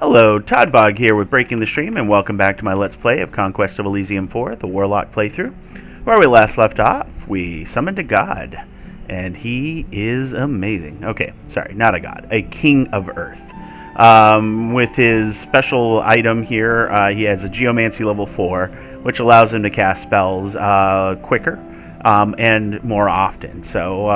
Hello, Toddbog here with Breaking the Stream, and welcome back to my Let's Play of Conquest of Elysium 4, the Warlock playthrough. Where we last left off, we summoned a god, and he is amazing. Okay, sorry, not a god, a king of Earth. With his special item here, he has a Geomancy level 4, which allows him to cast spells quicker and more often. So,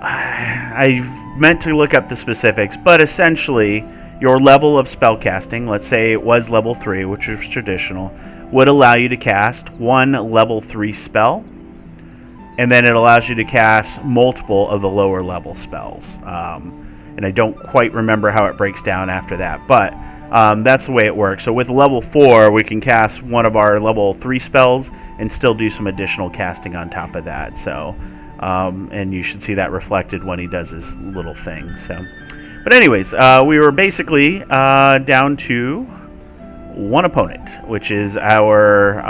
I meant to look up the specifics, but essentially, your level of spellcasting, let's say it was level 3, which is traditional, would allow you to cast one level 3 spell, and then it allows you to cast multiple of the lower level spells. And I don't quite remember how it breaks down after that, but that's the way it works. So with level 4, we can cast one of our level 3 spells and still do some additional casting on top of that. So, and you should see that reflected when he does his little thing. So. But anyways, we were basically down to one opponent, which is our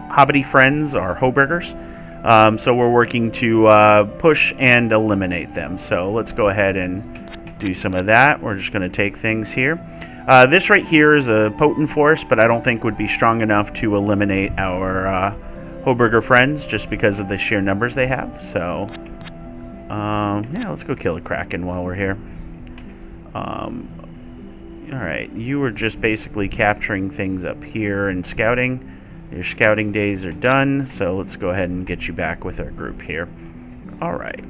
Hobbity friends, our Hoburgers. So we're working to push and eliminate them. So let's go ahead and do some of that. We're just going to take things here. This right here is a potent force, but I don't think would be strong enough to eliminate our Hoburger friends just because of the sheer numbers they have. So, yeah, let's go kill a Kraken while we're here. Alright, you were just basically capturing things up here and scouting. Your scouting days are done, so let's go ahead and get you back with our group here. Alright.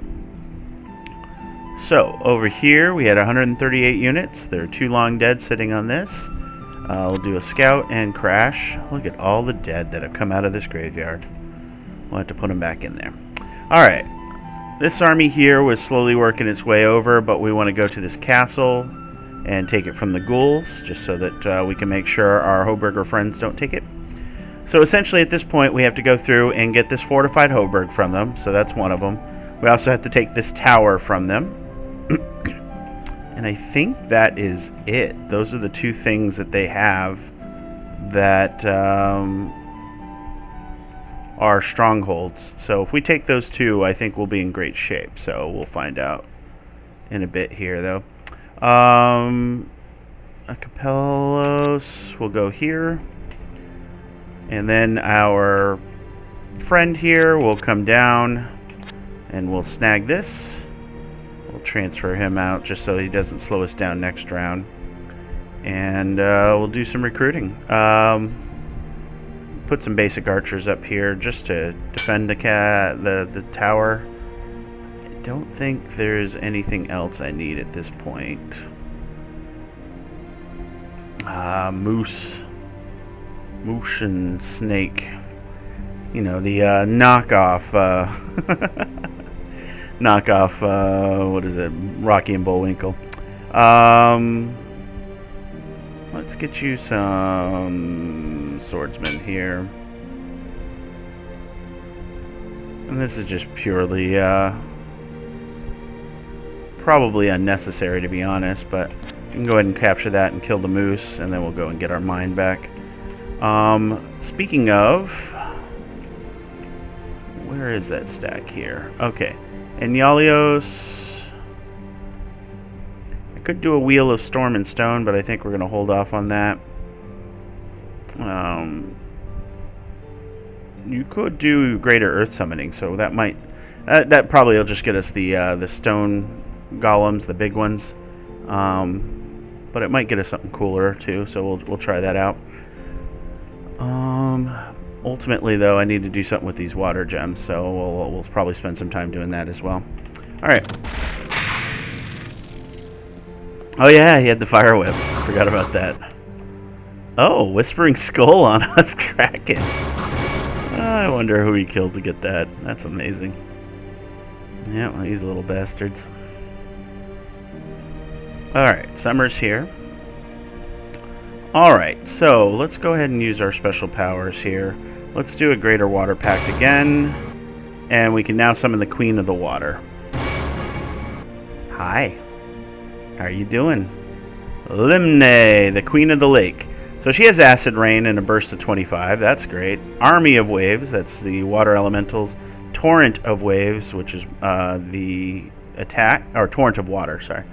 So, over here we had 138 units. There are 2 long dead sitting on this. We'll do a scout and crash. Look at all the dead that have come out of this graveyard. We'll have to put them back in there. Alright. This army here was slowly working its way over, but we want to go to this castle and take it from the ghouls, just so that we can make sure our Hoburger friends don't take it. So essentially at this point we have to go through and get this fortified Hoburg from them, so that's one of them. We also have to take this tower from them. And I think that is it. Those are the 2 things that they have that are strongholds. So if we take those 2, I think we'll be in great shape. So we'll find out in a bit here, though. Acapellos will go here. And then our friend here will come down and we'll snag this. We'll transfer him out just so he doesn't slow us down next round. And we'll do some recruiting. Put some basic archers up here just to defend the tower. I don't think there's anything else I need at this point. Moose and snake. You know, the knockoff what is it? Rocky and Bullwinkle. Let's get you some swordsmen here. And this is just purely probably unnecessary, to be honest, but we can go ahead and capture that and kill the moose, and then we'll go and get our mine back. Speaking of, where is that stack here? Okay. And Yalios, I could do a Wheel of Storm and Stone, but I think we're going to hold off on that. You could do Greater Earth Summoning, so that might, that probably will just get us the stone golems, the big ones. But it might get us something cooler too, so we'll try that out. Ultimately, though, I need to do something with these water gems, so we'll probably spend some time doing that as well. Alright. Oh yeah, he had the fire whip. Forgot about that. Oh, Whispering Skull on us, Kraken. I wonder who he killed to get that. That's amazing. Yeah, well, these little bastards. Alright, summer's here. Alright, so let's go ahead and use our special powers here. Let's do a Greater Water Pact again. And we can now summon the Queen of the Water. Hi. How are you doing? Limne, the Queen of the Lake. So she has Acid Rain and a burst of 25. That's great. Army of Waves, that's the water elementals. Torrent of Waves, which is the attack, or Torrent of Water, sorry.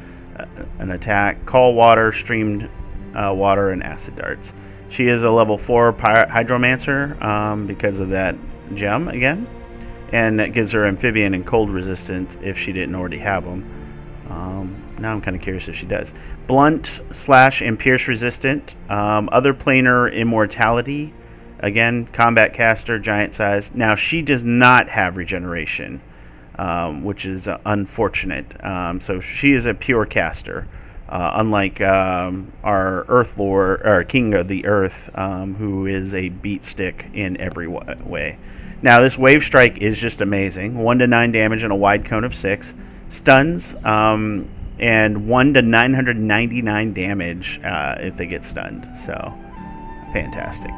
an attack. Call water, streamed water, and acid darts. She is a level 4 hydromancer because of that gem again. And that gives her amphibian and cold resistant if she didn't already have them. Now I'm kind of curious if she does. Blunt, slash, and pierce resistant. Other planar immortality. Again, combat caster, giant size. Now she does not have regeneration, which is unfortunate. So she is a pure caster. Unlike our Earth Lord, or King of the Earth, who is a beat stick in every way. Now, this Wave Strike is just amazing. 1 to 9 damage and a wide cone of 6. Stuns, and 1 to 999 damage if they get stunned. So, fantastic.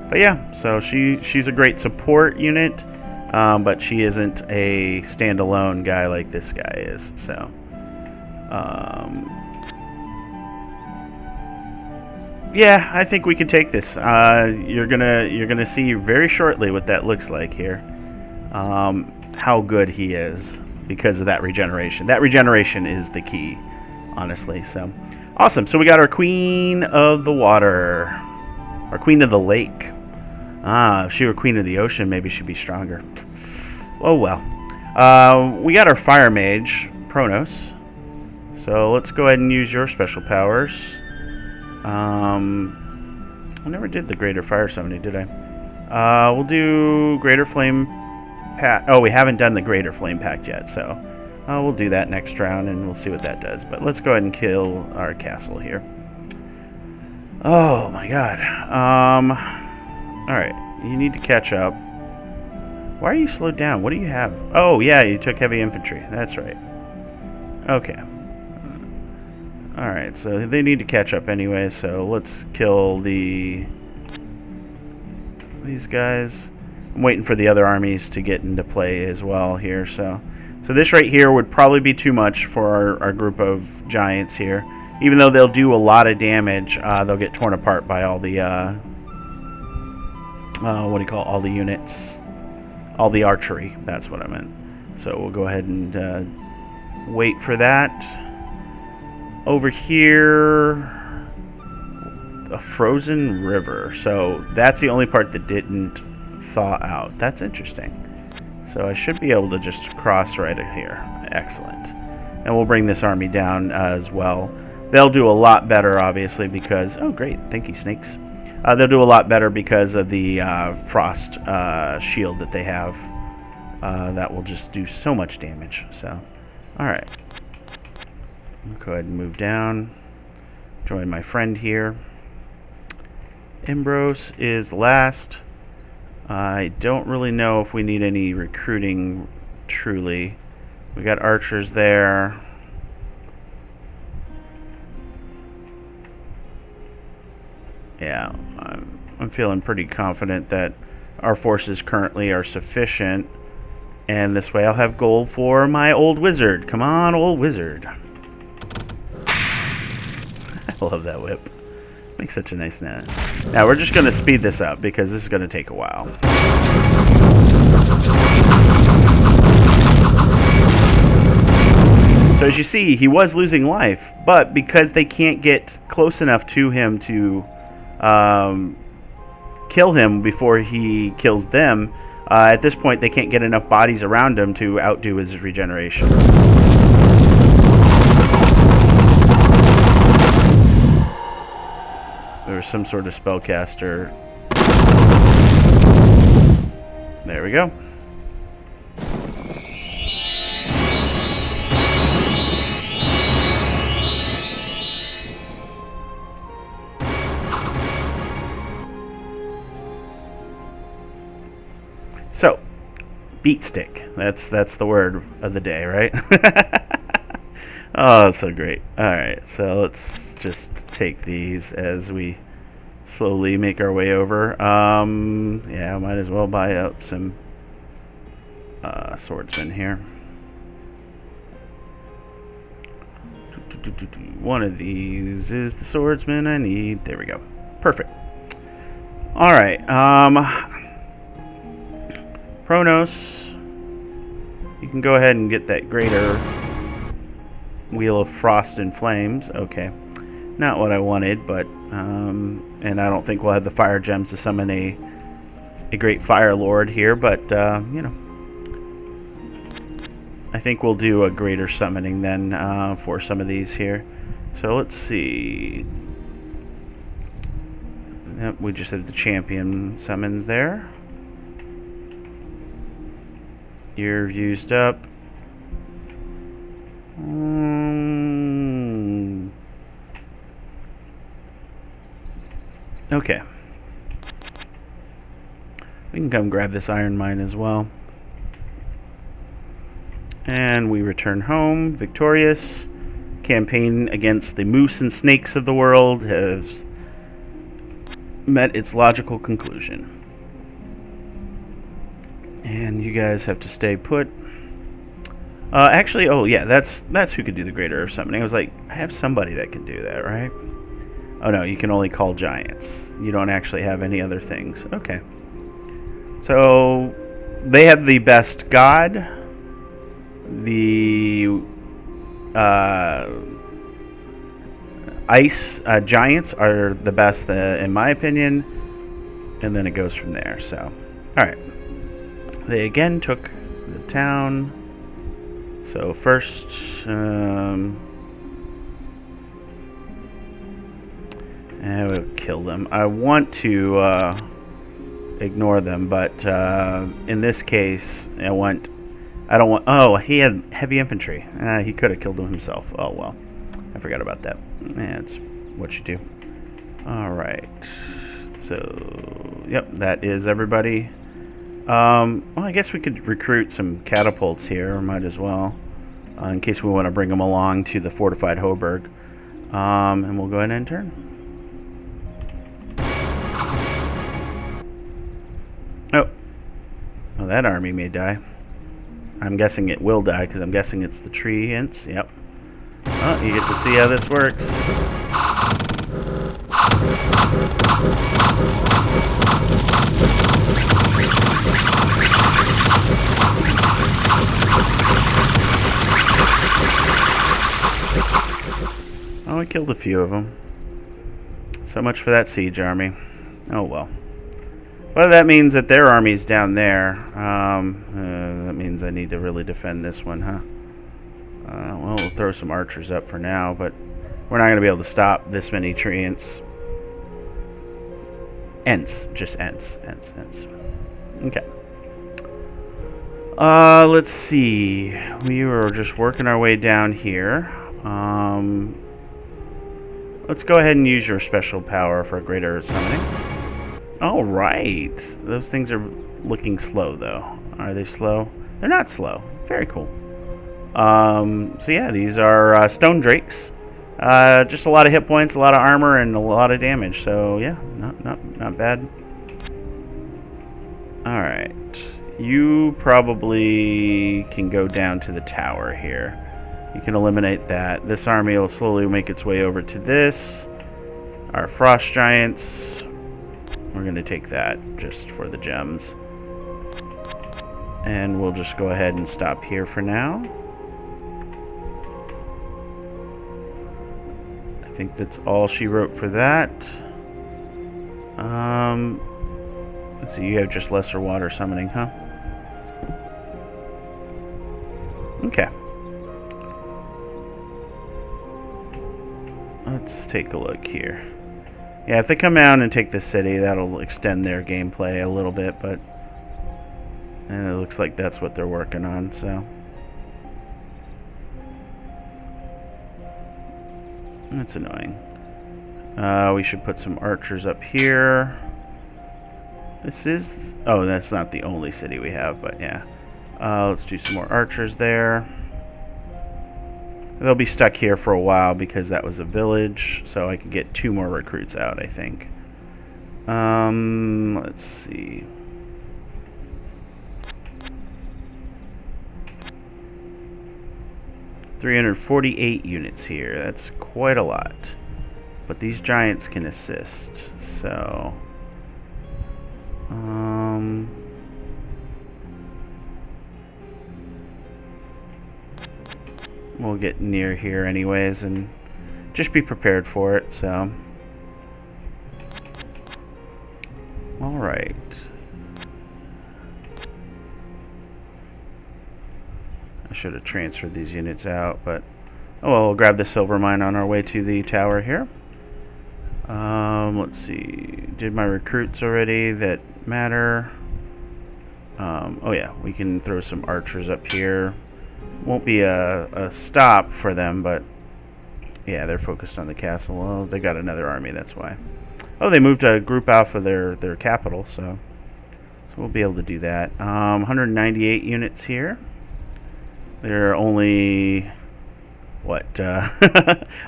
But yeah, so she's a great support unit, but she isn't a standalone guy like this guy is. So, yeah, I think we can take this. You're gonna see very shortly what that looks like here. How good he is because of that regeneration. That regeneration is the key, honestly. So awesome. So we got our Queen of the Water, our Queen of the Lake. If she were Queen of the Ocean, maybe she'd be stronger. Oh well. We got our Fire Mage, Pronos. So let's go ahead and use your special powers. I never did the Greater Fire Summoning, did I? We'll do Greater Flame Pact. Oh, we haven't done the Greater Flame Pact yet, so we'll do that next round, and we'll see what that does. But let's go ahead and kill our castle here. Oh, my God. Alright, you need to catch up. Why are you slowed down? What do you have? Oh, yeah, you took heavy infantry. That's right. Okay. Alright, so they need to catch up anyway, so let's kill these guys. I'm waiting for the other armies to get into play as well here, so this right here would probably be too much for our group of giants here. Even though they'll do a lot of damage, they'll get torn apart by all the, all the units. All the archery, that's what I meant. So we'll go ahead and wait for that. Over here, a frozen river. So that's the only part that didn't thaw out. That's interesting. So I should be able to just cross right here. Excellent. And we'll bring this army down as well. They'll do a lot better, obviously, because... Oh, great. Thank you, snakes. They'll do a lot better because of the frost shield that they have. That will just do so much damage. So, alright. Go ahead and move down. Join my friend here. Imbros is last. I don't really know if we need any recruiting, truly. We got archers there. Yeah, I'm feeling pretty confident that our forces currently are sufficient. And this way I'll have gold for my old wizard. Come on, old wizard. I love that whip. Makes such a nice net. Now we're just going to speed this up because this is going to take a while. So as you see, he was losing life, but because they can't get close enough to him to kill him before he kills them, at this point they can't get enough bodies around him to outdo his regeneration. There was some sort of spellcaster. There we go. So, beat stick. That's the word of the day, right? Oh, that's so great. Alright, so let's just take these as we slowly make our way over. Yeah, might as well buy up some swordsmen here. One of these is the swordsman I need. There we go. Perfect. Alright, Pronos, you can go ahead and get that greater Wheel of Frost and Flames. Okay. Not what I wanted, but... and I don't think we'll have the fire gems to summon a great fire lord here, but, you know. I think we'll do a greater summoning then for some of these here. So let's see. Yep, we just have the champion summons there. You're used up. Okay. We can come grab this iron mine as well. And we return home victorious. Campaign against the moose and snakes of the world has met its logical conclusion. And you guys have to stay put. Actually, oh yeah, that's who could do the greater summoning. I was like, I have somebody that can do that, right? Oh no, you can only call giants. You don't actually have any other things. Okay. So they have the best god. The ice giants are the best, in my opinion, and then it goes from there. So, all right. They again took the town. So first, and we'll kill them. I want to ignore them, but in this case, I don't want. Oh, he had heavy infantry. He could have killed him himself. Oh well, I forgot about that. That's what you do. All right. So, yep, that is everybody. Well, I guess we could recruit some catapults here. Might as well, in case we want to bring them along to the fortified Hoburg. And we'll go ahead and turn. Oh, well, that army may die. I'm guessing it will die because I'm guessing it's the tree hints. Yep. Oh, you get to see how this works. Oh, I killed a few of them. So much for that siege army. Oh well. Well, that means that their army's down there. That means I need to really defend this one, huh? Well, we'll throw some archers up for now, but we're not going to be able to stop this many treants. Ents. Just ents. Ents. Okay. Let's see. We were just working our way down here. Let's go ahead and use your special power for greater summoning. All right. Those things are looking slow, though. Are they slow? They're not slow. Very cool. So yeah, these are stone drakes. Just a lot of hit points, a lot of armor, and a lot of damage. So yeah, not bad. All right. You probably can go down to the tower here. You can eliminate that. This army will slowly make its way over to this. Our frost giants. We're going to take that just for the gems. And we'll just go ahead and stop here for now. I think that's all she wrote for that. Let's see, you have just lesser water summoning, huh? Okay. Let's take a look here. Yeah, if they come out and take the city, that'll extend their gameplay a little bit, but and it looks like that's what they're working on, so. That's annoying. We should put some archers up here. This is... Oh, that's not the only city we have, but yeah. Let's do some more archers there. They'll be stuck here for a while because that was a village, so I could get 2 more recruits out, I think. Let's see. $348 units here. That's quite a lot. But these giants can assist, so... we'll get near here anyways, and just be prepared for it. So, all right. I should have transferred these units out, but oh well, we'll grab the silver mine on our way to the tower here. Let's see. Did my recruits already that matter? Oh yeah, we can throw some archers up here. Won't be a stop for them, but yeah, they're focused on the castle. Oh, they got another army, that's why. Oh, they moved a group off of their capital, so we'll be able to do that. 198 units here. There are only, what,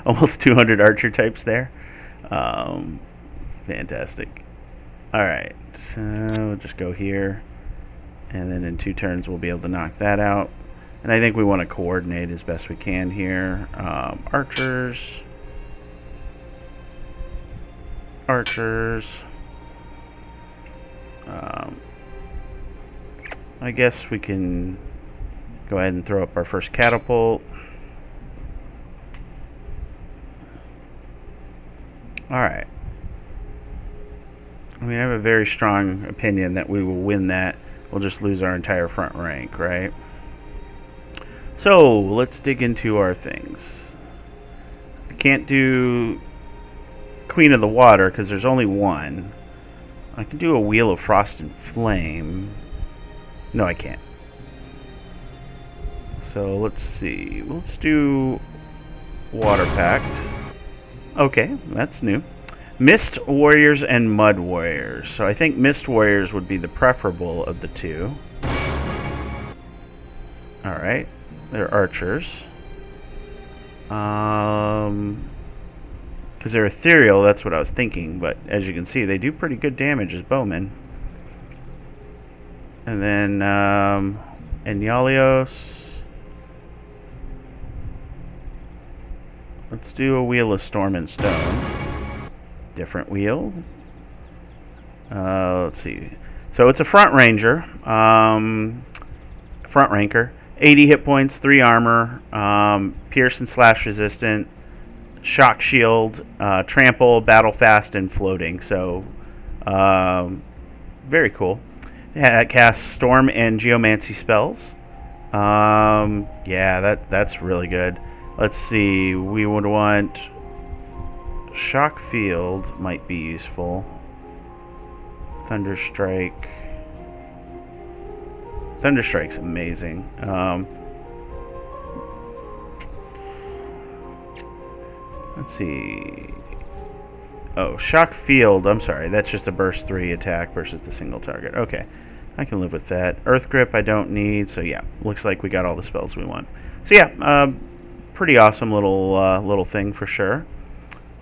almost 200 archer types there. Fantastic. Alright, so we'll just go here, and then in 2 turns we'll be able to knock that out. And I think we want to coordinate as best we can here. Archers. Archers. I guess we can go ahead and throw up our first catapult. Alright. I mean, I have a very strong opinion that we will win that. We'll just lose our entire front rank, right? So, let's dig into our things. I can't do Queen of the Water because there's only one. I can do a Wheel of Frost and Flame. No, I can't. So, let's see. Let's do Water Pact. Okay, that's new. Mist Warriors and Mud Warriors. So I think Mist Warriors would be the preferable of the two. Alright. They're archers. Because they're ethereal, that's what I was thinking. But as you can see, they do pretty good damage as bowmen. And then Enyalios. Let's do a Wheel of Storm and Stone. Different wheel. Let's see. So it's a front ranger. Front ranker. 80 hit points, 3 armor, pierce and slash resistant, shock shield, trample, battle fast, and floating. So very cool. Yeah, it casts storm and geomancy spells. Yeah, that's really good. Let's see. We would want Shock Field might be useful. Thunderstrike. Thunderstrike's amazing. Let's see. Oh, Shock Field. I'm sorry. That's just a burst 3 attack versus the single target. Okay. I can live with that. Earth Grip I don't need. So yeah, looks like we got all the spells we want. So yeah, pretty awesome little thing for sure.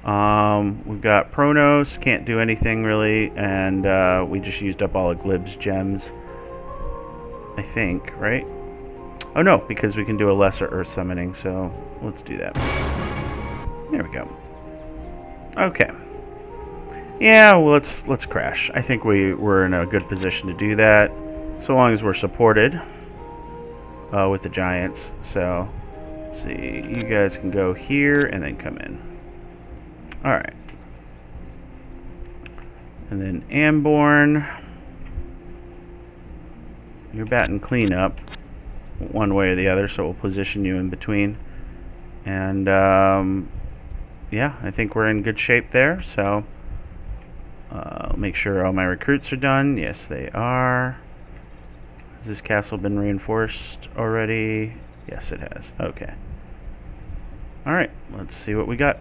We've got Pronos, can't do anything really, and we just used up all of Glib's gems, I think, right? Oh no, because we can do a lesser earth summoning, so let's do that. There we go. Okay. Yeah, well, let's crash. I think we're in a good position to do that, so long as we're supported with the giants. So, let's see, you guys can go here and then come in. Alright. And then Amborn. You're batting cleanup one way or the other, so we'll position you in between. And, yeah, I think we're in good shape there, so make sure all my recruits are done. Yes, they are. Has this castle been reinforced already? Yes, it has. Okay. Alright, let's see what we got.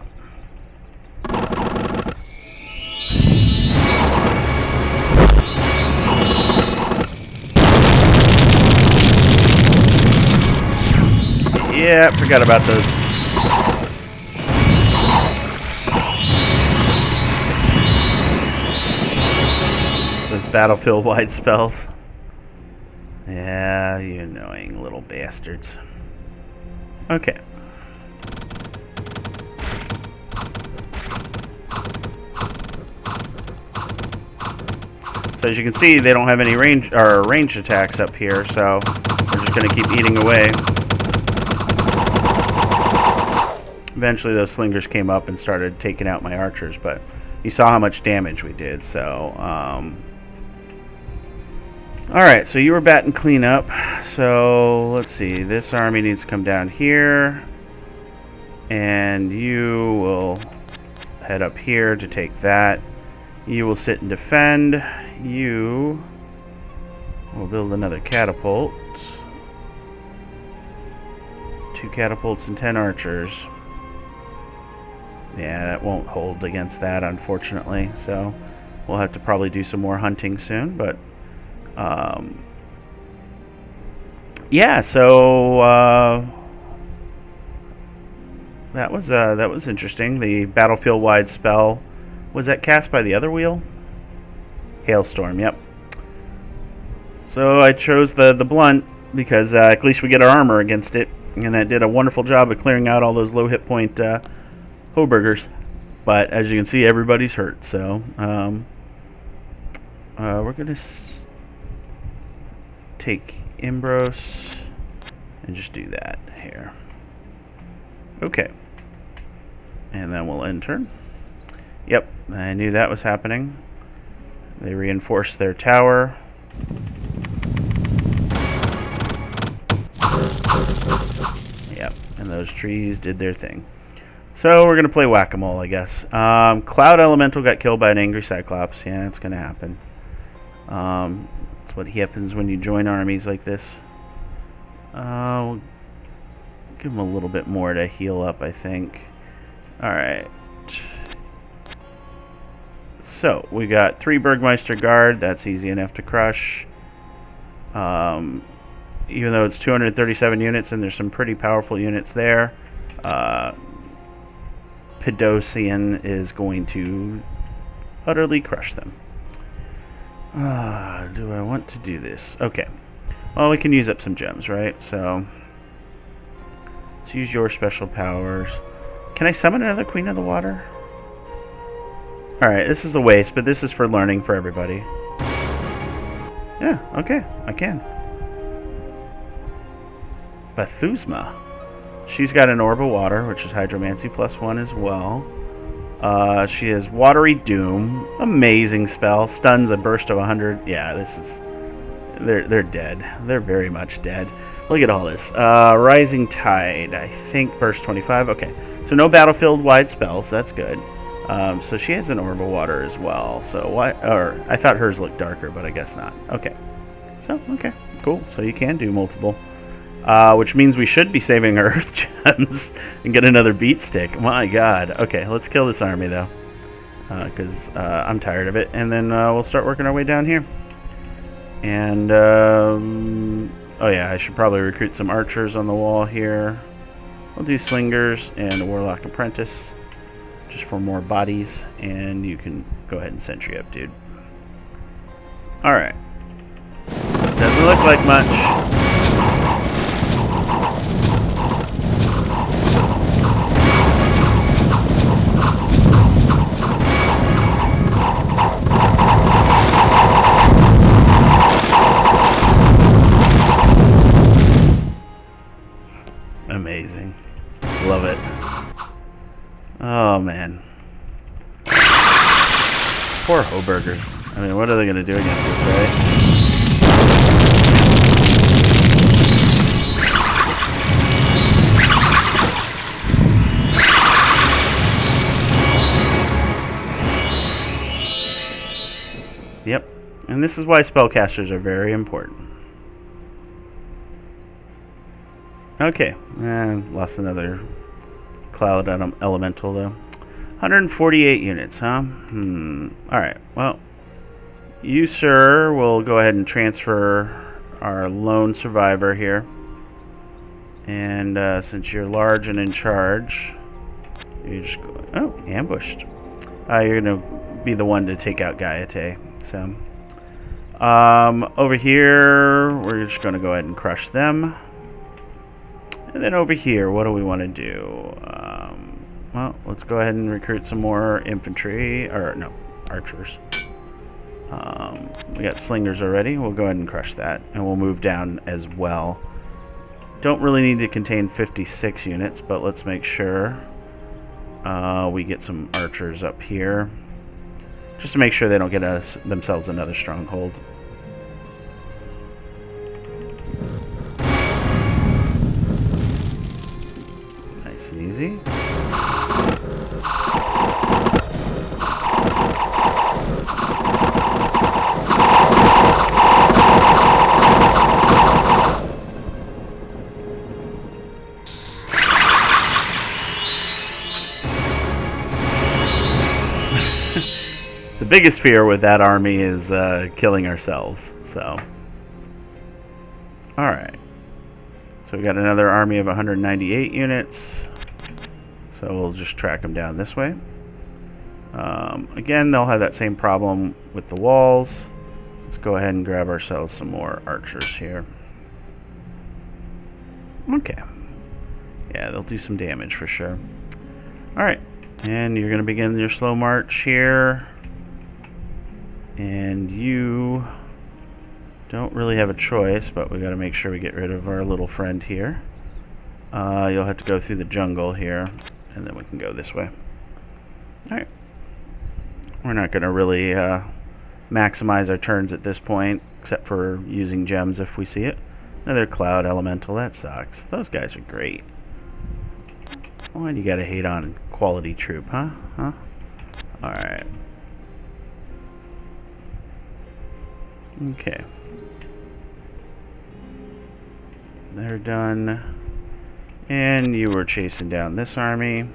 Yeah, forgot about those. Those battlefield-wide spells. Yeah, you annoying little bastards. Okay. So as you can see, they don't have any ranged attacks up here, so we're just going to keep eating away. Eventually those slingers came up and started taking out my archers, but you saw how much damage we did, so... Alright, so you were batting cleanup. So, let's see. This army needs to come down here. And you will head up here to take that. You will sit and defend. You will build another catapult. 2 catapults and 10 archers. Yeah, that won't hold against that, unfortunately. So, we'll have to probably do some more hunting soon, but... yeah, so that was interesting. The battlefield-wide spell, was that cast by the other wheel? Hailstorm, yep. So I chose the blunt because at least we get our armor against it, and that did a wonderful job of clearing out all those low hit point Hoburgers. But as you can see, everybody's hurt. So we're gonna take Imbros and just do that here. Okay. And then we'll end turn. Yep, I knew that was happening. They reinforced their tower. Yep, and those trees did their thing. So we're going to play whack-a-mole, I guess. Cloud Elemental got killed by an angry Cyclops. Yeah, it's going to happen. That's what happens when you join armies like this. We'll give them a little bit more to heal up, I think. Alright. So, we got 3 Burgmeister Guard. That's easy enough to crush. Even though it's 237 units and there's some pretty powerful units there, Pedosian is going to utterly crush them. Do I want to do this? Okay. Well, we can use up some gems, right? So, let's use your special powers. Can I summon another Queen of the Water? Alright, this is a waste, but this is for learning for everybody. Yeah, okay, I can. Bathusma. She's got an Orb of Water, which is Hydromancy +1 as well. She has Watery Doom. Amazing spell. Stuns a burst of 100. Yeah, this is... They're dead. They're very much dead. Look at all this. Rising Tide. I think burst 25. Okay. So no battlefield-wide spells. That's good. So she has an Orb of Water as well. So what? Or I thought hers looked darker, but I guess not. Okay. So, okay. Cool. So you can do multiple. Which means we should be saving our Earth Gems and get another beat stick. My God. Okay, let's kill this army, though. Because I'm tired of it. And then we'll start working our way down here. And, oh yeah, I should probably recruit some archers on the wall here. We'll do slingers and a Warlock Apprentice. Just for more bodies. And you can go ahead and sentry up, dude. Alright. Doesn't look like much. Amazing. Love it. Oh, man. Poor Hoburgers. I mean, what are they going to do against this, right? Yep. And this is why spellcasters are very important. Okay, and lost another cloud elemental though. 148 units, huh? Alright, well, you, sir, will go ahead and transfer our lone survivor here. And since you're large and in charge, you just go... Oh, ambushed. You're going to be the one to take out Gaiate. So, over here, we're just going to go ahead and crush them. And then over here, what do we want to do? Well, let's go ahead and recruit some more infantry, or no, archers. We got slingers already. We'll go ahead and crush that, and we'll move down as well. Don't really need to contain 56 units, but let's make sure. We get some archers up here. Just to make sure they don't get themselves another stronghold. Nice and easy. The biggest fear with that army is killing ourselves. So, all right. So we got another army of 198 units. So we'll just track them down this way. Again, they'll have that same problem with the walls. Let's go ahead and grab ourselves some more archers here. Okay. Yeah, they'll do some damage for sure. All right. And you're going to begin your slow march here. And you don't really have a choice, but we got to make sure we get rid of our little friend here. You'll have to go through the jungle here, and then we can go this way. Alright. We're not going to really maximize our turns at this point, except for using gems if we see it. Another cloud elemental, that sucks. Those guys are great. Why do you got to hate on quality troop, huh? Alright. Okay. They're done. And you were chasing down this army.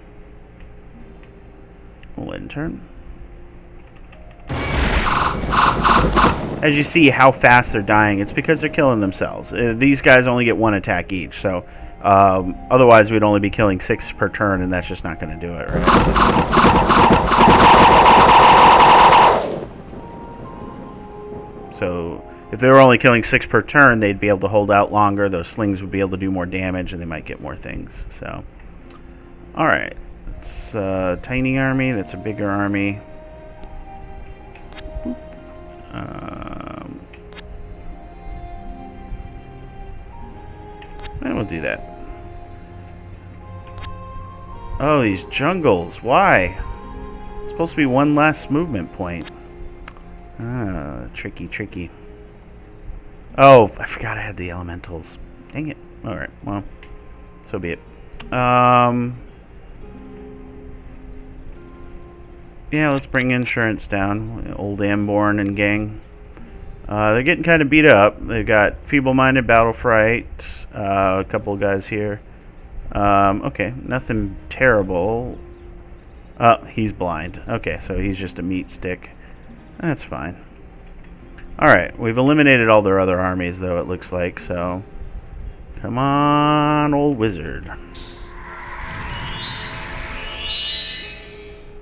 We'll end turn. As you see how fast they're dying, it's because they're killing themselves. These guys only get one attack each, so otherwise we'd only be killing 6 per turn, and that's just not going to do it, right? So if they were only killing 6 per turn, they'd be able to hold out longer. Those slings would be able to do more damage, and they might get more things. So, all right, it's a tiny army. That's a bigger army. And we'll do that. Oh, these jungles. Why? It's supposed to be one less movement point. Ah, tricky. Oh, I forgot I had the elementals. Dang it. Alright, well, so be it. Yeah, let's bring insurance down. Old Amborn and gang. They're getting kind of beat up. They've got feeble-minded battle fright. A couple of guys here. Okay, nothing terrible. He's blind. Okay, so he's just a meat stick. That's fine. Alright, we've eliminated all their other armies, though, it looks like, so... Come on, old wizard.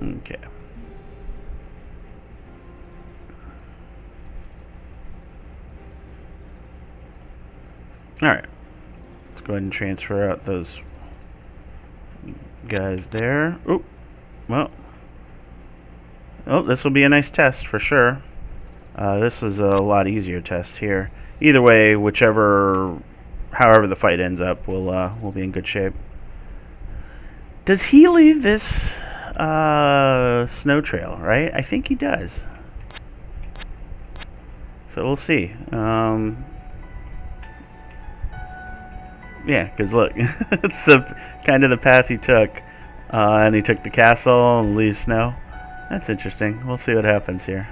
Okay. Alright. Let's go ahead and transfer out those guys there. Oh, well... Oh, this will be a nice test for sure. This is a lot easier test here. Either way, however the fight ends up, we'll be in good shape. Does he leave this snow trail, right? I think he does. So we'll see. Yeah, because look, it's kind of the path he took. And he took the castle and leaves snow. That's interesting. We'll see what happens here.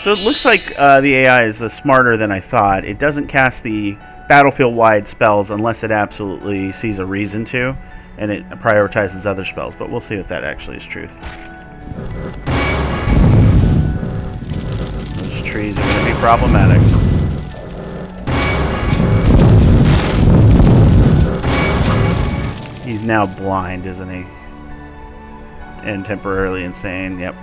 So it looks like the AI is smarter than I thought. It doesn't cast the battlefield-wide spells unless it absolutely sees a reason to, and it prioritizes other spells, but we'll see if that actually is truth. Those trees are going to be problematic. He's now blind, isn't he? And temporarily insane, yep.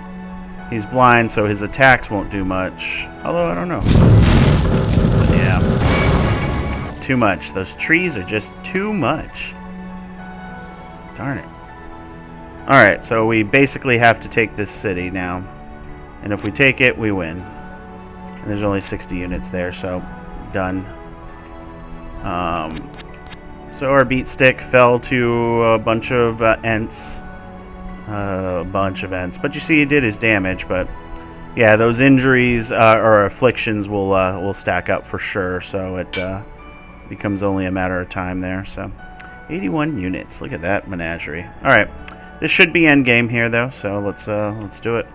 He's blind, so his attacks won't do much. Although, I don't know. But yeah. Too much. Those trees are just too much. Darn it. Alright, so we basically have to take this city now. And if we take it, we win. And there's only 60 units there, so done. So our beat stick fell to a bunch of Ents. But you see he did his damage. But yeah, those injuries or afflictions will stack up for sure. So it becomes only a matter of time there. So 81 units. Look at that menagerie. All right, this should be end game here though. So let's do it.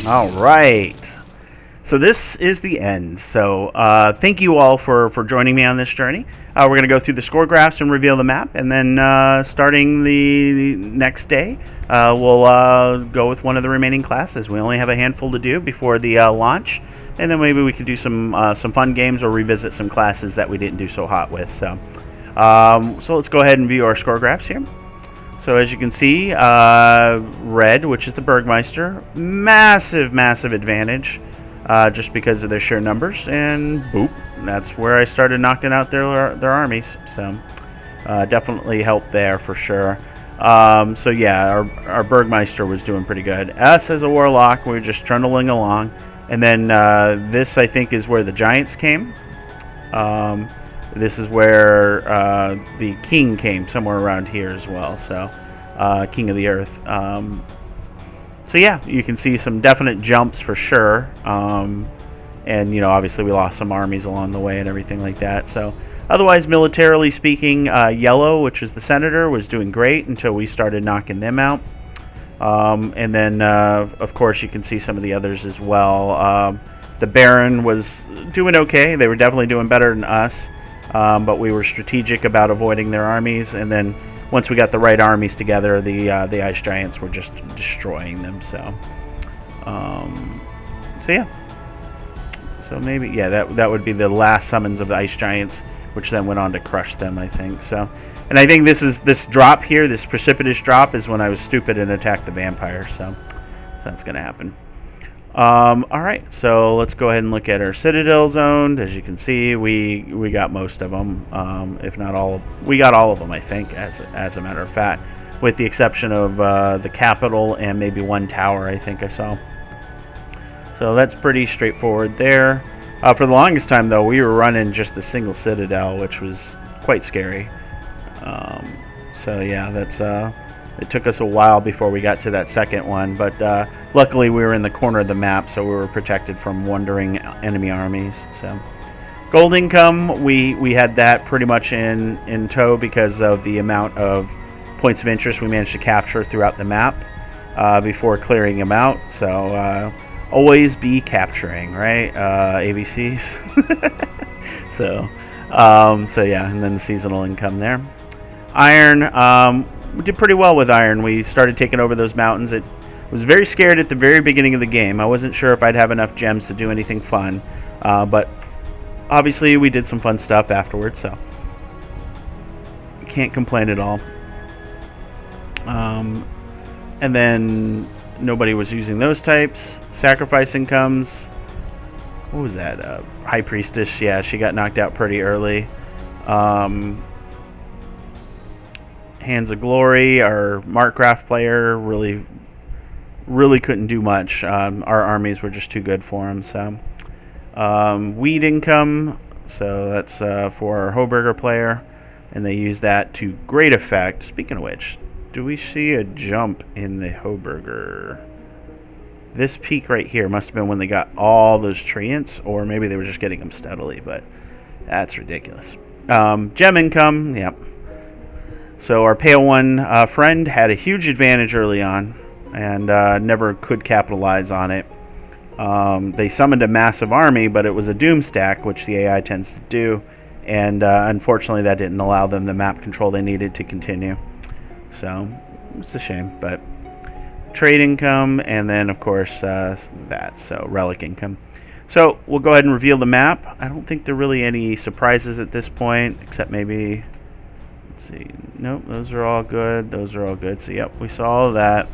All right. So this is the end. So thank you all for joining me on this journey. We're going to go through the score graphs and reveal the map. And then starting the next day, we'll go with one of the remaining classes. We only have a handful to do before the launch. And then maybe we can do some fun games or revisit some classes that we didn't do so hot with. So let's go ahead and view our score graphs here. So as you can see, red, which is the Burgmeister, massive advantage just because of their sheer numbers, and boop, that's where I started knocking out their armies. So definitely helped there for sure. So yeah, our Burgmeister was doing pretty good. Us as a Warlock, we were just trundling along, and then this I think is where the Giants came. This is where the King came, somewhere around here as well. So, King of the Earth. So yeah, you can see some definite jumps for sure. And, you know, obviously we lost some armies along the way and everything like that. So, otherwise, militarily speaking, Yellow, which is the Senator, was doing great until we started knocking them out. And then, of course, you can see some of the others as well. The Baron was doing okay. They were definitely doing better than us. But we were strategic about avoiding their armies, and then once we got the right armies together, the Ice Giants were just destroying them. So yeah. So maybe that would be the last summons of the Ice Giants, which then went on to crush them, I think. So, and I think this drop here, this precipitous drop, is when I was stupid and attacked the vampire. So that's gonna happen. All right, so let's go ahead and look at our Citadel zone. As you can see, we got most of them, if not all. We got all of them, I think, as a matter of fact, with the exception of the Capitol and maybe one tower, I think I saw. So that's pretty straightforward there. For the longest time, though, we were running just the single Citadel, which was quite scary. So yeah, that's it took us a while before we got to that second one, but luckily we were in the corner of the map, so we were protected from wandering enemy armies. So, gold income, we had that pretty much in tow because of the amount of points of interest we managed to capture throughout the map before clearing them out. So always be capturing, right? ABCs. So yeah, and then the seasonal income there. Iron. We did pretty well with iron. We started taking over those mountains. It was very scared at the very beginning of the game. I wasn't sure if I'd have enough gems to do anything fun, but obviously we did some fun stuff afterwards, so can't complain at all. And then nobody was using those types. Sacrifice incomes. What was that? High Priestess. Yeah, she got knocked out pretty early. Hands of Glory, our Markgraf player, really couldn't do much. Our armies were just too good for him. So, Weed income, so that's for our Hoburger player, and they use that to great effect. Speaking of which, do we see a jump in the Hoburger? This peak right here must have been when they got all those treants, or maybe they were just getting them steadily, but that's ridiculous. Gem income, yep. So our Pale One friend had a huge advantage early on and never could capitalize on it. They summoned a massive army, but it was a doom stack, which the AI tends to do, and unfortunately that didn't allow them the map control they needed to continue. So it's a shame, but trade income, and then of course so relic income. So we'll go ahead and reveal the map. I don't think there are really any surprises at this point, except maybe... Let's see. Nope, those are all good. Those are all good. So, yep, we saw all that.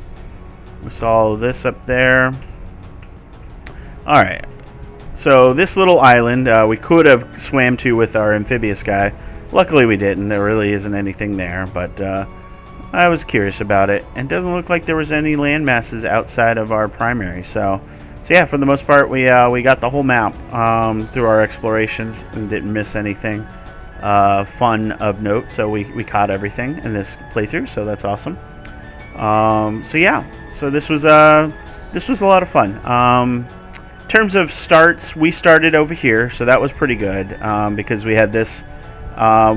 We saw all this up there. All right. So, this little island we could have swam to with our amphibious guy. Luckily, we didn't. There really isn't anything there. But I was curious about it, and it doesn't look like there was any land masses outside of our primary. So yeah, for the most part, we got the whole map through our explorations and didn't miss anything fun of note. So we caught everything in this playthrough, so that's awesome. So yeah, so this was a lot of fun. In terms of starts, we started over here, so that was pretty good because we had this.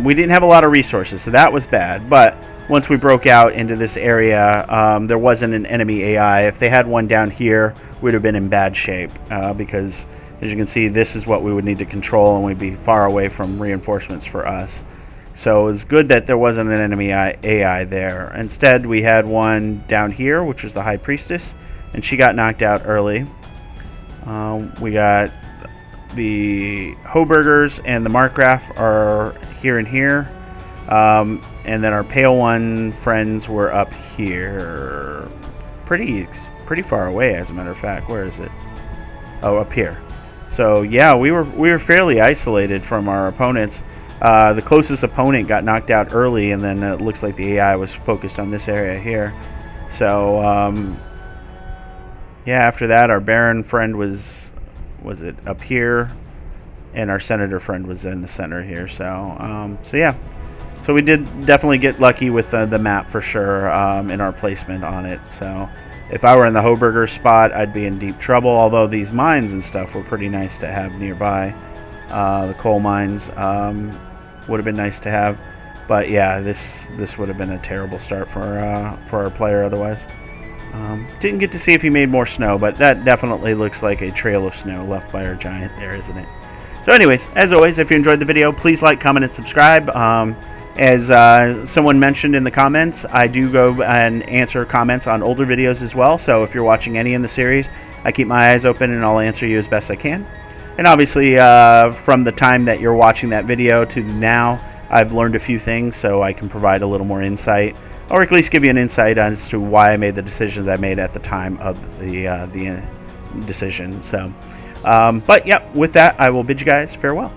We didn't have a lot of resources, so that was bad. But once we broke out into this area, there wasn't an enemy AI. If they had one down here, we'd have been in bad shape because, as you can see, this is what we would need to control, and we'd be far away from reinforcements for us. So it was good that there wasn't an enemy AI there. Instead, we had one down here, which was the High Priestess, and she got knocked out early. We got the Hoburgers and the Markgraf are here and here. And then our Pale One friends were up here. Pretty far away, as a matter of fact. Where is it? Oh, up here. So yeah, we were fairly isolated from our opponents. The closest opponent got knocked out early, and then it looks like the AI was focused on this area here. So yeah, after that, our Baron friend was it up here, and our Senator friend was in the center here. So yeah. So we did definitely get lucky with the map for sure in our placement on it. So if I were in the Hoburger spot, I'd be in deep trouble, although these mines and stuff were pretty nice to have nearby. The coal mines would have been nice to have. But yeah, this would have been a terrible start for our player otherwise. Didn't get to see if he made more snow, but that definitely looks like a trail of snow left by our giant there, isn't it? So anyways, as always, if you enjoyed the video, please like, comment, and subscribe. As someone mentioned in the comments, I do go and answer comments on older videos as well. So if you're watching any in the series, I keep my eyes open and I'll answer you as best I can. And obviously, from the time that you're watching that video to now, I've learned a few things, so I can provide a little more insight, or at least give you an insight as to why I made the decisions I made at the time of the decision. So, but yeah, with that, I will bid you guys farewell.